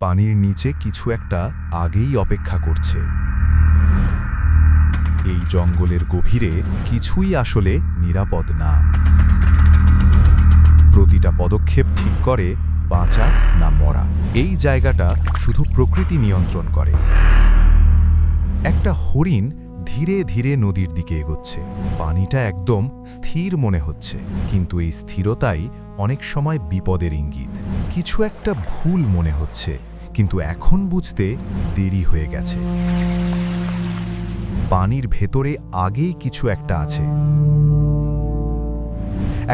পানির নিচে কিছু একটা আগেই অপেক্ষা করছে। এই জঙ্গলের গভীরে কিছুই আসলে নিরাপদ না। প্রতিটা পদক্ষেপ ঠিক করে বাঁচা না মরা। এই জায়গাটা শুধু প্রকৃতি নিয়ন্ত্রণ করে। একটা হরিণ ধীরে ধীরে নদীর দিকে এগোচ্ছে। পানিটা একদম স্থির মনে হচ্ছে, কিন্তু এই স্থিরতাই অনেক সময় বিপদের ইঙ্গিত। কিছু একটা ভুল মনে হচ্ছে, কিন্তু এখন বুঝতে দেরি হয়ে গেছে। পানির ভেতরে আগেই কিছু একটা আছে।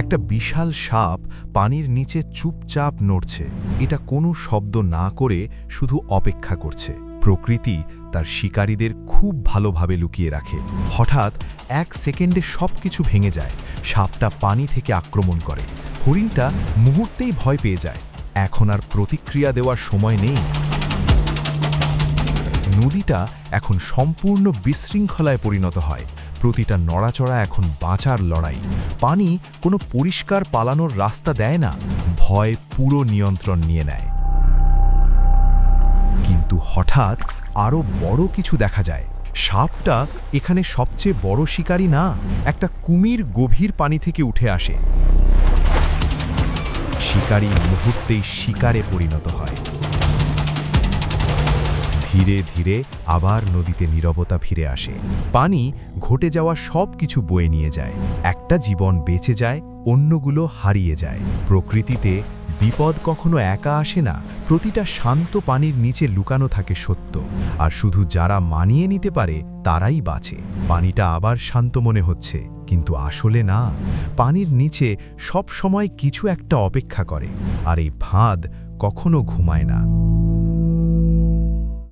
একটা বিশাল সাপ পানির নিচে চুপচাপ নড়ছে। এটা কোনো শব্দ না করে শুধু অপেক্ষা করছে। প্রকৃতি তার শিকারীদের খুব ভালোভাবে লুকিয়ে রাখে। হঠাৎ 1 সেকেন্ডে সবকিছু ভেঙে যায়। সাপটা পানি থেকে আক্রমণ করে। হরিণটা মুহূর্তেই ভয় পেয়ে যায়। এখন আর প্রতিক্রিয়া দেওয়ার সময় নেই। নদীটা এখন সম্পূর্ণ বিশৃঙ্খলায় পরিণত হয়। প্রতিটা নড়াচড়া এখন বাঁচার লড়াই। পানি কোনো পরিষ্কার পালানোর রাস্তা দেয় না, ভয় পুরো নিয়ন্ত্রণ নিয়ে নেয়। কিন্তু হঠাৎ আরও বড় কিছু দেখা যায়। সাপটা এখানে সবচেয়ে বড় শিকারী না, একটা কুমির গভীর পানি থেকে উঠে আসে। শিকারী মুহূর্তেই শিকারে পরিণত হয়। ধীরে ধীরে আবার নদীতে নীরবতা ফিরে আসে। পানি ঘটে যাওয়া সব কিছু বয়ে নিয়ে যায়। একটা জীবন বেঁচে যায়, অন্যগুলো হারিয়ে যায়। প্রকৃতিতে বিপদ কখনো একা আসে না। প্রতিটা শান্ত পানির নিচে লুকানো থাকে সত্য, আর শুধু যারা মানিয়ে নিতে পারে তারাই বাঁচে। পানিটা আবার শান্ত মনে হচ্ছে, কিন্তু আসলে না। পানির নিচে সব সময় কিছু একটা অপেক্ষা করে, আর এই ফাঁদ কখনো ঘুমায় না।